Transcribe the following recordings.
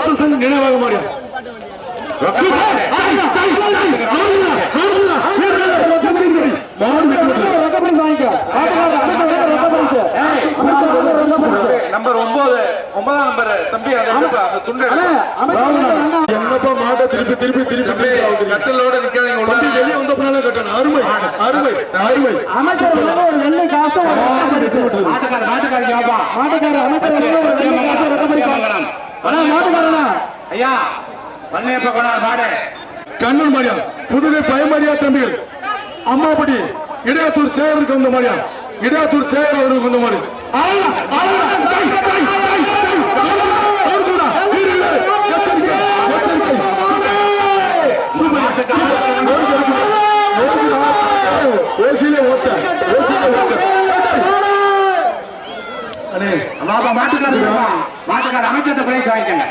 ராட்சசன் நினைவாக மாடியா number 9 number தம்பி என்னப்பா மாட்ட திருப்பி திருப்பி திருப்பி கட்டலோட நிக்காதீங்க வெளியே வந்த பின்னால கட்டணும் அருமை அருமை அருமை அமைச்சர் ஒரு வெள்ளை காசு மாட்டுக்கார அமைச்சர் மாட்டுக்காரனா ஐயா பண்ணையப்ப கொண்டார் மாடு கண்ணன் மாடியா புதுகை பயமரியா தம்பிகள் அம்மாப்பட்டி இடையாத்தூர் சேகருக்கு வந்த மாடியா இடையாத்தூர் சேகர் அவருக்கு வந்த மாடி மாட்டுக்கார அமைச்சர் பிரைஸ் வாங்கிக்கங்க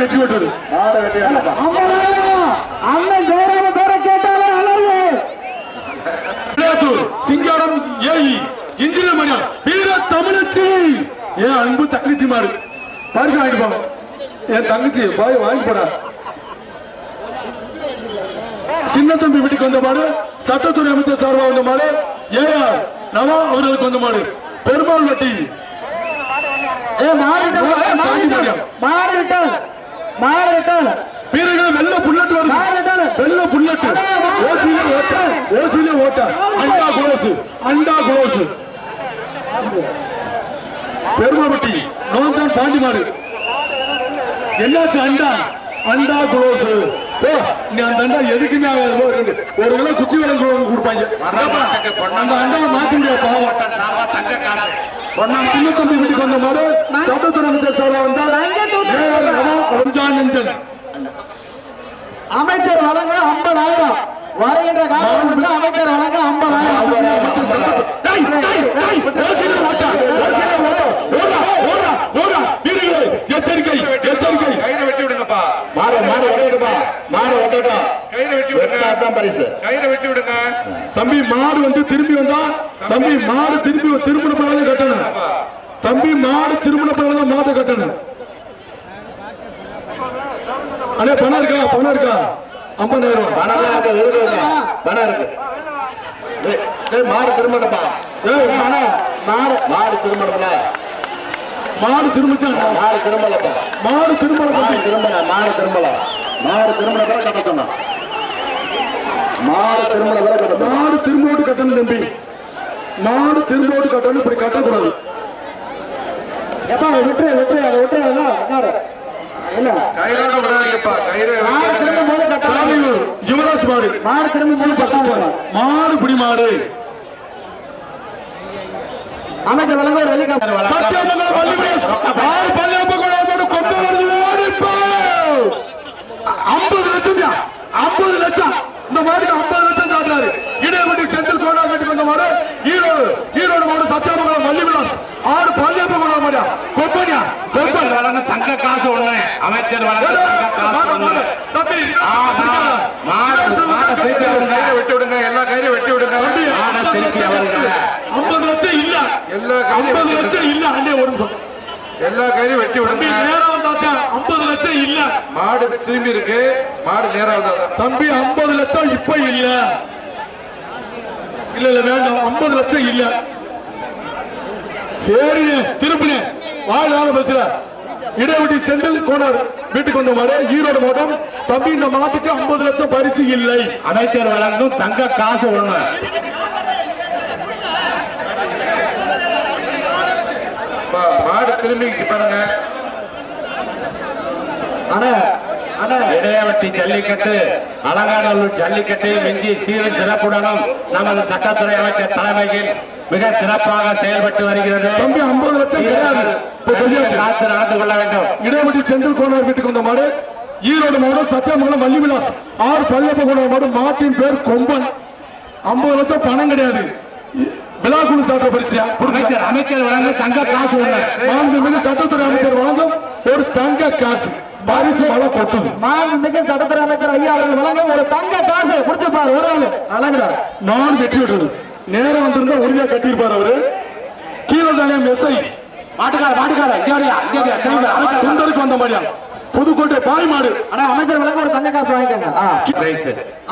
வெற்றி பெற்றது சிங்காரம் ஏஇ இன்ஜினியர் மணியா வீர தமிழச்சி என் அன்பு தங்கச்சி மாடு பரிசு வாங்கிட்டு போங்க என் தங்கச்சி பாய் வாங்கி போடா சின்ன தம்பி வீட்டுக்கு வந்த மாடு சட்டத்துறை அமைச்சர் சார்பாக வந்த மாடு ஏஆர் நவா அவர்களுக்கு வந்த மாடு பெருமாள் வட்டி வீரர்கள் வெள்ள புல்லட் வருது வெள்ள புல்லட் ஓசிலே ஓட்ட அண்டா குளோஸ் பெருமாள் நோந்தான் பாண்டி மாடு என்னாச்சு அண்டா குளோஸ் நீ அந்த அண்டா எதுக்குமே ஆகாது ஒரு கிலோ குச்சி விலங்கு கொடுப்பாங்க அந்த அண்டாவை மாத்தி முடியாது பாவம் சின்ன தம்பி வீட்டுக்கு வந்த மாடு சட்டத்துறை அமைச்சர் சார் வந்தால் அமைச்சர் வழங்க 50,000 வருகின்ற காலம் அமைச்சர் வழங்க 50,000 எச்சரிக்கை எச்சரிக்கை கையில வெட்டி விடுங்கப்பா தம்பி மாடு வந்து திரும்பி வந்தா தம்பி மாடு திரும்பின பிறகு கட்டணும் தம்பி மாடு திரும்பின பிறகு மாட்டை கட்டணும் அண்ணே பணம் இருக்கா 50,000 பணம் இருக்கு மாடு திரும்பட்டப்பா மாடு திரும்பல மாடு திரும்பிச்சா மாடு திரும்பலப்பா மாடு திரும்பல கட்ட சொன்னா மாடு திரும்போடு கட்டணும் தம்பி மாடு திரும்போடு கட்டணும் இப்படி கட்டக்கூடாது யுவராஜ் மாடு பிடி மாடு அமைச்சர் வழங்க ஒரு வெள்ளி காசு சத்தியமங்கலம் 50 லட்சம் இந்த மாடுக்கு 50 லட்சம் காட்டுறாரு இடைவெளி செந்தில் கோடார் வீட்டுக்கு வந்த மாடு ஈரோடு மாடு சத்தியமங்கலம் வள்ளி விலாஸ் 6 பள்ளியப்ப கோடார் மாடியா கொம்பனியா வழங்க தங்க காசு ஒண்ணு அமைச்சர் வழங்க தம்பி வெட்டி விடுங்க எல்லா கயிறு வெட்டி விடுங்க 50 லட்சம் இல்ல 50 லட்சம் இல்ல அண்ணே ஒரு நிமிஷம் எல்லா கயிறு வெட்டி விடுங்க நேரம் வந்தாத்தா 50 லட்சம் இல்ல மாடு திரும்பி இருக்கு மாடு நேரம் வந்தா தம்பி 50 லட்சம் இப்ப இல்ல வேண்டாம் 50 லட்சம் இல்ல சரிண்ணே திருப்பினே வாழ் பேசுற இடைவெளி செந்தில் கோனார் வீட்டுக்கு வந்த மாடு ஈரோடு மாவட்டம் தம்பி இந்த மாட்டுக்கு 50 லட்சம் பரிசு இல்லை அமைச்சர் வழங்கும் தங்க காசு ஒண்ணு மாடு திரும்பி பாருங்க இடையவட்டி ஜல்லிக்கட்டு அலங்காநல்லூர் ஜல்லிக்கட்டை மிஞ்சி சீரும் சிறப்புடனும் நமது சட்டத்துறை அமைச்சர் தலைமையில் மிக சிறப்பாக செயல்பட்டு வருகிறது. தம்பி 50 லட்சம் நடந்து கொள்ள வேண்டும். இடைவெளி செந்தில் கோனார் வீட்டுக்கு வந்த மாடு ஈரோடு மாவட்டம் சத்தியமங்கலம் வள்ளி விலாஸ் 6 பள்ளியப்ப கோனார் மாடு மாட்டின் பேர் கொம்பன் 50 லட்சம் பணம் கிடையாது விழாக்குழு சாட்ட பரிசு அமைச்சர் வழங்க தங்க காசு மாண்புமிகு சட்டத்துறை அமைச்சர் வழங்கும் ஒரு தங்க காசு பரிசு மழை கொட்டும். மாண்புமிகு சட்டத்துறை அமைச்சர் ஐயா அவர்கள் வழங்க ஒரு தங்க காசு கொடுத்துப்பார் ஒரு ஆளு அழகுடா. நான் வெற்றி விடுறது நேரம் வந்திருந்தா உறுதியா கட்டியிருப்பார் அவரு. கீழதானியம் எஸ்ஐ சுந்தருக்கு வந்த மாதிரியா புதுக்கோட்டை பாய் மாடு. ஆனா அமைச்சர் வழங்க ஒரு தங்க காசு வாங்கிக்கோங்க.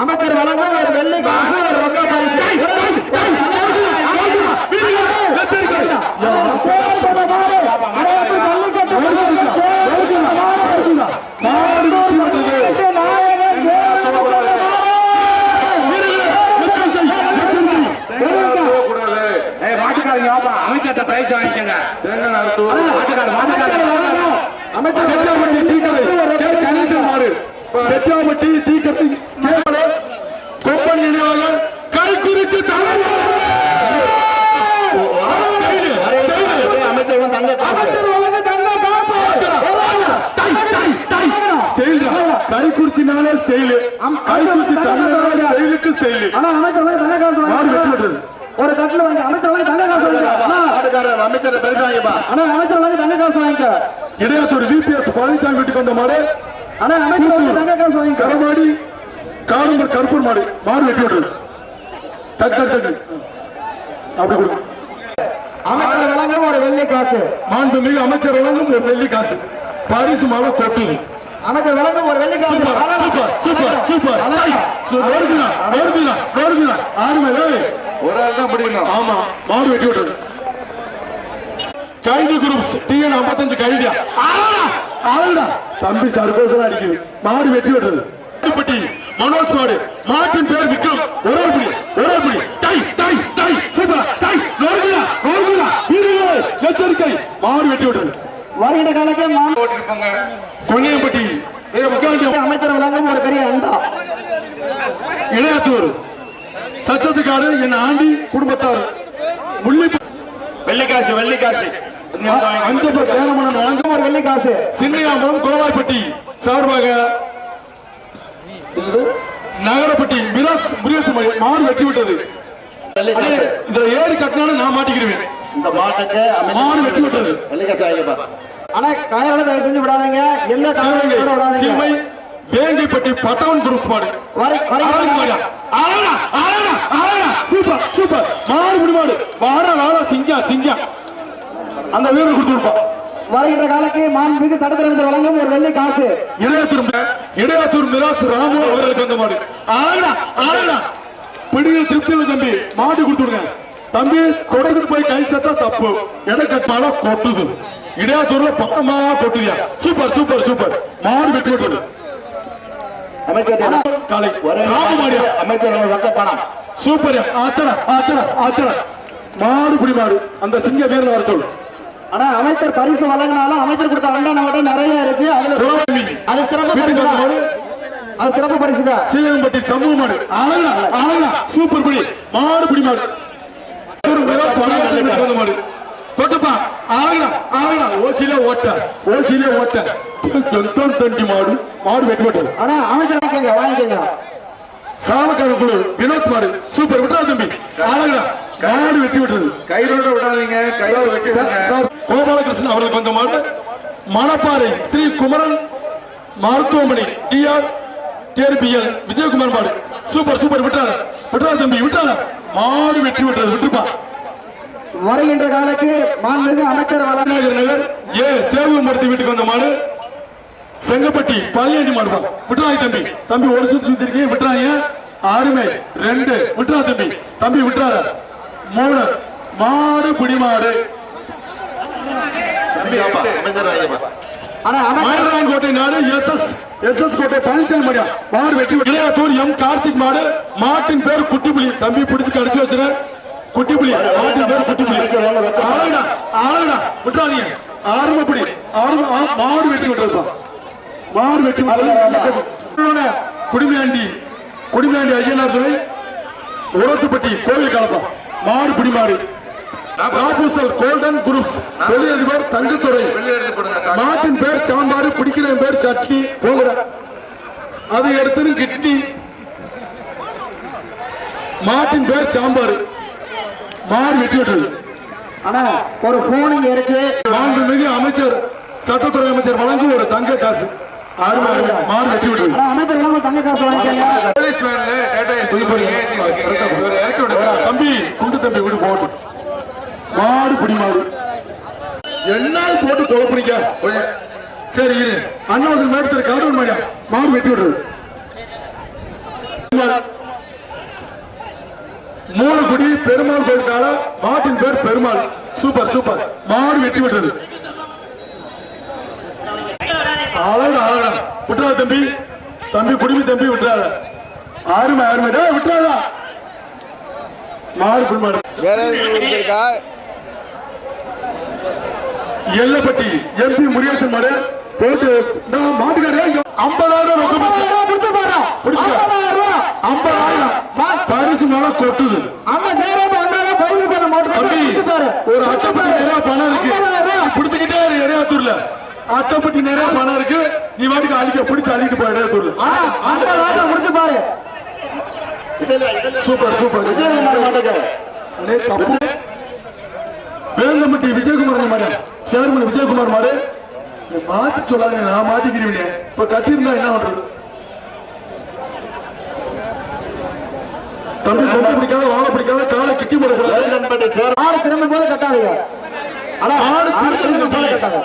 அமைச்சர் வழங்க ஒரு வெள்ளி காசு ஒரு ரொக்க பரிசு. அமைச்சர் பிரைஸ் வாங்கிக்கங்க. செட்டியாப்பட்டி தீக்கரை கொம்பன் நினைவாக கைக்குறிச்சி அமைச்சர் தங்க காசு கைக்குறிச்சினாலே ஸ்டைலு கைக்குறிச்சி ஸ்டைலுக்கு ஸ்டைலு. ஆனா அமைச்சர் தங்க காசு வாங்கி ஒரு கட்டில வாங்கி அமைச்சர் தங்க காசு வாங்கிக்க. அமைச்சர் பிரைஸ் வாங்கிப்பா. ஆனா அமைச்சர் தங்க காசு வாங்கிக்க. இடையாத்தூர் விபிஎஸ் பழனிசாமி வீட்டுக்கு வந்த மாடு. ஆனா அமைச்சர் தங்க காசு வாங்கிக்க. கரமாடி காரம்பர் கருப்பூர் மாடு மாடு வெட்டி விடுறது. டக்கு டக்கு அப்படி கொடுக்கும். அமைச்சர் வழங்க ஒரு வெள்ளி காசு. மாண்புமிகு அமைச்சர் வழங்கும் ஒரு வெள்ளி காசு பரிசு மழை கொட்டுது. அமைச்சர் வழங்க ஒரு வெள்ளி காசு. Super super super super. ஆறுமே ஒரு ஆள் தான் பிடிக்கணும். ஆமா மாடு வெட்டி விடுறது. கைது குரூப்ஸ் டிஎன் 55 கைதியா ஆளுடா தம்பி சர்வசனம் அடிக்குது. மாடு வெட்டி விடுறது. மனோஜ் மாடு மாட்டின் பேர் விக்ரம். ஒரே புடி டை டை டை சூப்பர் டை நோர்குலா எச்சரிக்கை மாடு வெட்டி விடுறது. வருகின்ற காலಕ್ಕೆ போட்டிருப்பாங்க. கொன்னியம்பட்டி அமைச்சர் வழங்கும் ஒரு பெரிய அண்டா. இடையாத்தூர் தச்சத்துக்காடு என் ஆண்டி குடும்பத்தார் முள்ளி வெள்ளிக்காசு அஞ்சப்பர் தேனமணன் வழங்கும் ஒரு வெள்ளி காசு. சின்னியாம்பலம் குளவாய்ப்பட்டி சார்பாக நகரப்பட்டி மிராஸ் முருகேசு மாடு வெட்டி விட்டது. இதுல ஏறி கட்டினாலும் நான் மாட்டிக்கிறேன். இந்த மாட்டுக்கு மாடு வெட்டி விட்டது. வெள்ளிக்காசு வாங்கிப்பா. ஆனா காயோட தயவு செஞ்சு விடாதீங்க. எந்த காயோட விடாதீங்க. சீமை வேங்கைப்பட்டி பட்டவன் குரூப்ஸ் மாடு. சூப்பர் சூப்பர் மாடு முடி மாடு வாடா சிங்கா அந்த வீரர் கொடுத்துருப்பா. வருகின்ற காலಕ್ಕೆ மாண்புமிகு சட்டத்துறை அமைச்சர் வழங்கும் ஒரு வெள்ளி காசு. இடையாத்தூர் மிராஸ் ராமு அவர்களுக்கு வந்த மாடு. பிடிகள் திருப்தியில் தம்பி மாடு கொடுத்துடுங்க தம்பி. தொடர்ந்து போய் கை சத்தா தப்பு எடை கட்டால கொட்டுது. இடையாத்தூர்ல பக்கமா கொட்டுதியா. சூப்பர் சூப்பர் சூப்பர் மாடு வெட்டி விட்டது. காலை ராமு மாடியா அமைச்சர் ரொக்க பணம் சூப்பர். ஆச்சடா மாடு புடி மாடு அந்த சிங்க வீரர் வர சொல்லு. ஆனா அமைச்சர் பரிசு வழங்கினாலும் அமைச்சர் கொடுத்த அண்டா நம்மகிட்ட நிறைய இருக்கு. அது சிறப்பு பரிசு தான். சீலம்பட்டி சமூக மாடு ஆளா சூப்பர் புடி மாடு புடி மாடு. மாடு தொட்டுப்பா ஆளா ஓசிலே ஓட்ட தண்டி மாடு வெட்டி விட்டது. ஆனா அமைச்சர் வாங்கிக்கங்க. சாவக்காரன் குழு வினோத் மாடு சூப்பர் விட்டா தம்பி ஆளா மாடு வெட்டி விட்டது. கைரோட விடாதீங்க. கைரோட வெட்டி சார் கோபாலகிருஷ்ணன் அவர்களுக்கு வந்த மாடு மணப்பாறை ஸ்ரீ குமரன் மருத்துவமனை டிஆர் டிஆர்பிஎல் விஜயகுமார் மாடு சூப்பர் விட்டாத தம்பி விட்டாத மாடு வெட்டி விட்டது. விட்டுப்பா. வருகின்ற காலಕ್ಕೆ மாண்புமிகு அமைச்சர் நகர் சேவகமூர்த்தி வீட்டுக்கு வந்த மாடு செங்கப்பட்டி பள்ளியண்டி மாடுப்பா. விட்டுறாங்க தம்பி ஒரு சுத்தி இருக்கீங்க விட்டுறாங்க. ஆறுமை 2 விட்டுறா தம்பி விட்டுறாத. 3 மாடு பிடி மாடு. கோட்டை நாடு எஸ் கோட்டை பழனிசாமி மாடியா மாடு வெட்டி. இடையாத்தூர் எம் கார்த்திக் மாடு மாட்டின் பேர் குட்டிப்புலி. தம்பி பிடிச்சு கடிச்சு வச்சுற குட்டிப்புலி மாட்டின் பேர் குட்டிப்புலி. ஆளுடா விட்டுறாதீங்க. ஆறுமப்படி மாடு வெட்டி விட்டுறதுப்பா. மாடு வெட்டி குடிமையாண்டி ஐயனார் துறை உரத்துப்பட்டி கோவில் கலப்பா மாடு பிடி மாடு. ராபூசல் கோல்டன் குரூப்ஸ் தொழிலதிபர் தங்கத்துறை மாட்டின் பேர் சாம்பார் பிடிக்கிற பேர் சட்னி போங்கட. அதை எடுத்து கிட்னி மாட்டின் பேர் சாம்பார் மாடு வெற்றி பெற்றது. ஆனா ஒரு போன் இங்க இருக்கு. மாண்புமிகு அமைச்சர் சட்டத்துறை அமைச்சர் வழங்கும் ஒரு தங்க காசு. அருமை அருமை. மாடு வெற்றி பெற்றது. ஆனா அமைச்சர் வழங்க தங்க காசு வாங்கிக்கங்க. போலீஸ் வேன்ல டேட்டா எஸ்டி இவரை இறக்கி விடுங்க. தம்பி குண்டு தம்பி விடு போட்டு மாடு பிடி மாடு என்னால் போட்டு குழப்பணிக்க. சரி இரு அண்ணாவசன் மேடத்தில் காவல் மாடியா மாடு வெட்டி விடுறது. மூலக்குடி பெருமாள் கோயிலுக்கால மாட்டின் பேர் பெருமாள். Super super. மாடு வெட்டி விடுறது. அழகா அழகா விட்டுறாத தம்பி. தம்பி குடிமி தம்பி விட்டுறாத. அருமை அருமை விட்டுறாதா. மாடு புல்மாடு எல்லப்பட்டி எம்பி முருகேசன் மாடு போட்டு மாட்டுக்காரு 50,000 ரொக்கம் 50,000 பரிசு மேல கொட்டுது. ஒரு அட்டைப்பட்டி நிறைய பணம் இருக்கு. பிடிச்சுக்கிட்டே இடையாத்தூர்ல அட்டைப்பட்டி நிறைய பணம் இருக்கு. நீ வாட்டுக்கு அழிக்க பிடிச்சு அழிக்கிட்டு போய் இடையாத்தூர்ல முடிச்சு பாரு. Super super. தப்பு வேங்கம்பட்டி விஜயகுமார் மாடு சேர்மன் விஜயகுமார் மாடு மாத்தி சொல்லாத. நான் மாட்டிக்கிறேன். இப்ப கட்டியிருந்தா என்ன பண்றது? தம்பி கொண்டு பிடிக்காத வாழ பிடிக்காத காலை கிட்டி போடக்கூடாது. ஆடு திரும்ப போது கட்டாதீங்க. ஆடு திரும்ப போது கட்டாங்க.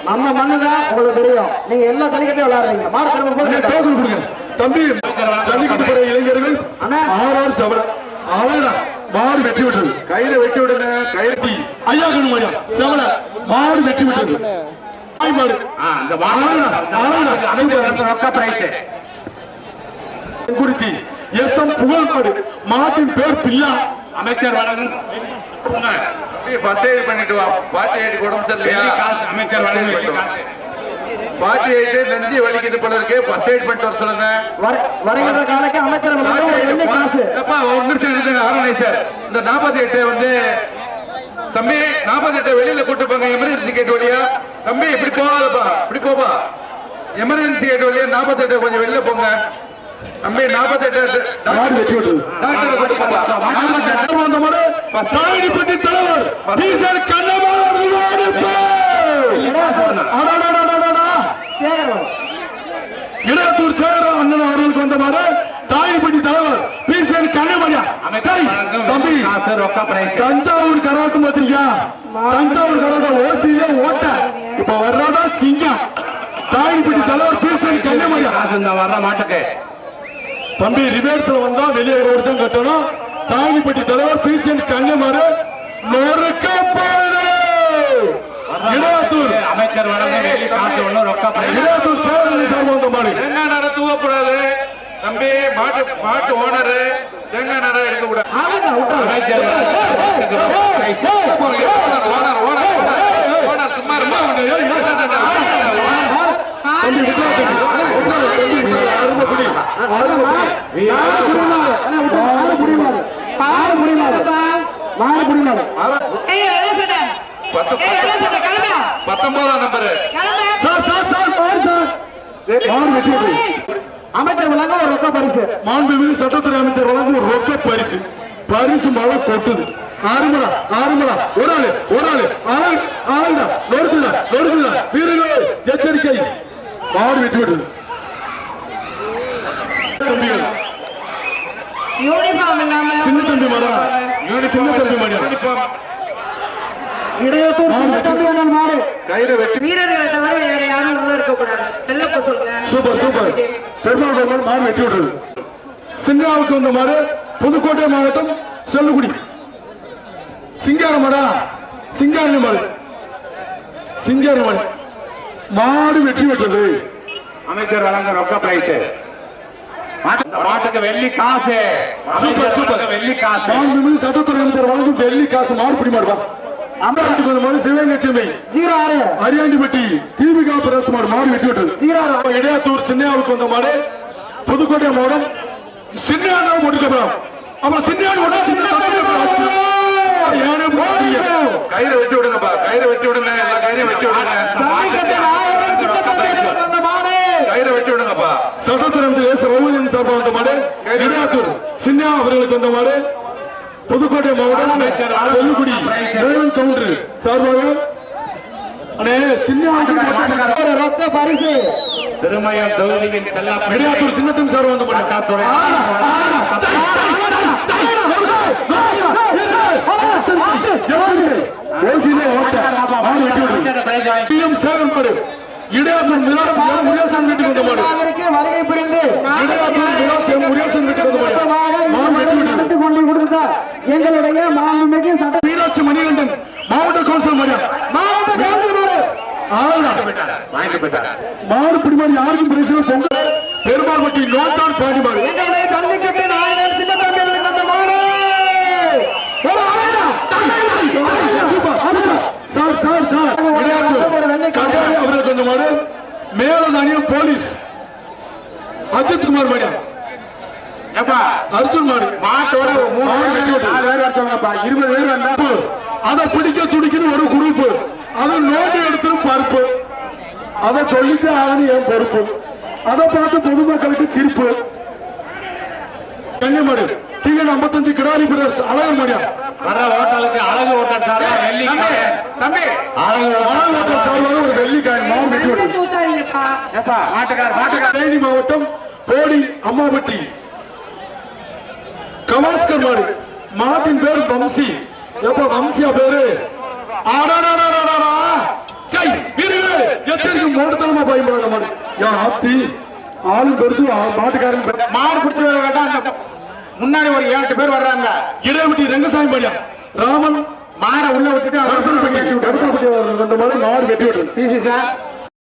நம்ம மண்ணுதான் உங்களுக்கு தெரியும். நீங்க எல்லா ஜல்லிக்கட்டையும் விளையாடுறீங்க. மாடு திரும்ப போது டோக்கன் கொடுங்க. தம்பி ஜல்லிக்கட்டு போற இளைஞர்கள் அண்ணா 6 சவலை அழகா மாடு வெட்டி விட்டது. கையில வெட்டி விடுங்க. கையெழுத்தி ஐயா கண்ணு மாடியா செவலை மாடு வெட்டி விட்டது. மாடு இந்த மாடு ரொக்க பிரைஸ் குறிச்சி எஸ்எம் புகழ் மாடு. மாட்டின் பேர் பில்லா. அமைச்சர் வழங்கும் ஃபர்ஸ்ட் எய்ட் பண்ணிட்டு வா. 48 உடம்பு சரியில்லையா? அமைச்சர் வழங்கும் 48 நெஞ்சு வலிக்குது போல இருக்கு. ஃபர்ஸ்ட் எய்ட் பண்ணிட்டு வர சொல்லுங்க. வருகின்ற காலைக்கு அமைச்சர் வழங்க ஒரு வெள்ளி காசு. அப்பா ஒரு நிமிஷம் இருங்க. ஆர்கனைசர் இந்த 48 வந்து தம்பி 48 வெளியில கூட்டு போங்க. எமர்ஜென்சி கேட் வழியா. தம்பி இப்படி போகாதப்பா. இப்படி போப்பா. எமர்ஜென்சி கேட் வழியா 48 கொஞ்சம் வெளியில போங்க. தம்பி 48 மாடு வெட்டி விட்டது. டாக்டர் கூட்டு போப்பா. அந்த மாடு தாயினிப்பட்டி தலைவர் பீசர் கண்ணமார் இடையாத்தூர் சேகர் அண்ணன் அவர்களுக்கு வந்த மாடு தாயினிப்பட்டி தலைவர் பீசர் கண்ணமாரியா. தம்பி ரொக்க பிரைஸ் தஞ்சாவூர் கராட்டம் பாத்திரிக்கா? தஞ்சாவூர் கராட்டம் ஓசியிலே ஓட்ட இப்ப வர்றதா சிங்கம். தாயினிப்பட்டி தலைவர் பீசர் கண்ணமாரியா. இந்த வர்ற மாட்டுக்கு தம்பி ரிவர்ஸ்ல வந்தா வெளியே ஒரு தான் கட்டணும். தாயினிப்பட்டி தலைவர் பீசன் கண்ணமாரு நொறுக்க இடையாத்தூர் அமைச்சர் வழங்கும் வெள்ளி காசு ஒண்ணு ரொக்க பிரைஸ். இடையாத்தூர் சேரன் சார்பு வந்த மாதிரி தேங்காய் நட தூவக்கூடாது. தம்பி மாட்டு ஓனரு தேங்காய் நட எடுக்க கூடாது. அமைச்சர் ஓனர் சும்மா இருமா. தம்பி அருமைப்படி அமைச்சர் வழங்க ஒரு ரொக்க பரிசு. மாண்புமிகு சட்டத்துறை அமைச்சர் வழங்கும் ஒரு ரொக்க பரிசு. பரிசு மழை கொட்டுது. ஆறுமடா ஆறுமடா ஒரு ஆளு அழகுடா நொறுக்குதா வீரர்கள் எச்சரிக்கை. மாடு வெட்டி விடுது. தம்பிகள் யூனிஃபார்ம் இல்லாம சின்ன தம்பி மாடா சின்ன தம்பி மாடியா இடையாத்தூர் சின்ன தம்பி அண்ணன் மாடு. கையில வெட்டி வீரர்களை தவிர வேற யாரும் உள்ள இருக்க கூடாது. தெல்லப்ப சொல்லுங்க. Super super. பெருமாள் மாடு வெட்டி விடுறது. சின்னாவுக்கு வந்த மாடு புதுக்கோட்டை மாவட்டம் செல்லுக்குடி சிங்கார மாடா சிங்காரணி மாடு மாடு வெற்றி பெற்றது. அமைச்சர் வழங்க ரொக்க பிரைஸ். மாட்டுக்கு வெள்ளி காசு. Super super. வெள்ளி காசு மாண்புமிகு சட்டத்துறை அமைச்சர் வழங்கும் வெள்ளி காசு. மாடு பிடி மாடுவா. அம்பலத்துக்கு வந்த மாடு சிவகங்கை 06 அரியாண்டிப்பட்டி தீபிகா பிரதேச மாடு மாடு வெட்டி விட்டது. 06 இடையாத்தூர் சின்னையாவுக்கு வந்த மாடு புதுக்கோட்டை மாவட்டம் சின்னையானா முடிக்கப்படும். அப்புறம் சின்னையான் கையில வெட்டி விடுங்கப்பா. கையில வெட்டி விடுங்க. எல்லா கையிலையும் வெட்டி விடுங்க. கையில வெட்டி விடுங்கப்பா. சட்டத்துறை அமைச்சர் எஸ் ரகுவரன் சார்பாக வந்த மாடு இடையாத்தூர் சின்னையா அவர்களுக்கு வந்த மாடு புதுக்கோட்டை மாவட்டம் செல்லுக்குடி வேலன் கவுண்டர் சார்பாக அண்ணே சின்ன ஒரு ரொக்க பரிசு திருமயம் தொகுதியின் செல்ல இடையாத்தூர் சின்னத்தின் சார் வந்து சேகர் மாடு இடையாத்தூர் முருகேசன் வீட்டுக்கு வந்த மாடு வருகை புரிந்து இடையாத்தூர் முருகேசன் வீட்டுக்கு வந்த மாடு நடத்தி கொண்டு கொடுத்த எங்களுடைய மாண்புமிகு சட்ட மீனாட்சி மணிகண்டன் மாவட்ட கவுன்சிலர் மாடியா மாவட்ட கவுன்சிலர் மாடு பிடிமாடு யாருக்கும் பிரச்சனை பொங்கல் பெருமாள்பட்டி நோச்சான் பாடி மாடு எங்களுடைய ஜல்லிக்கட்டு நாயகன் சின்ன தம்பிகளுக்கு அந்த மாடு அவர்களுக்கு அந்த மாடு மேலதானியம் போலீஸ் அஜித் குமார் மாடியா அர்ஜுன் மாடு மாட்டோட 20 பேர் வந்தா அதை பிடிக்க துடிக்குது ஒரு குரூப் அதை நோண்டி எடுத்துரும் பருப்பு அதை சொல்லிட்டு ஆகணும் என் பொறுப்பு அதை பார்த்து பொதுமக்களுக்கு சிரிப்பு கன்னிமாடு டிக்கெட் 55 கிடாரி பிரதர்ஸ் அழகர் மாடியா வர ஹோட்டலுக்கு அழகு ஹோட்டல் சார்பா வெள்ளிக்காய் தம்பி அழகு ஹோட்டல் சார்பாக ஒரு வெள்ளிக்காய் மாவு வெட்டி விடு தூத்தாதீங்கப்பா மாட்டுக்கார் தேனி மாவட்டம் கோடி அம்மாபட்டி கவாஸ்கர் மாடு மாட்டின் பேர் வம்சி எப்ப வம்சியா பேரு எச்சரிக்கை மோட்டத்தனமா பயன்படாத மாடு ஆத்தி ஆளும் பெருசு மாட்டுக்காரன் மாடு பிடிச்சு வர வேண்டாம் அந்த முன்னாடி ஒரு 7 பேர் வர்றாங்க இடைவெட்டி ரங்கசாமி மாடியா ராமன் மாடை உள்ள விட்டுட்டு கடத்தல்பட்டி 2 மாடு வெட்டி விட்டு பிசி சார்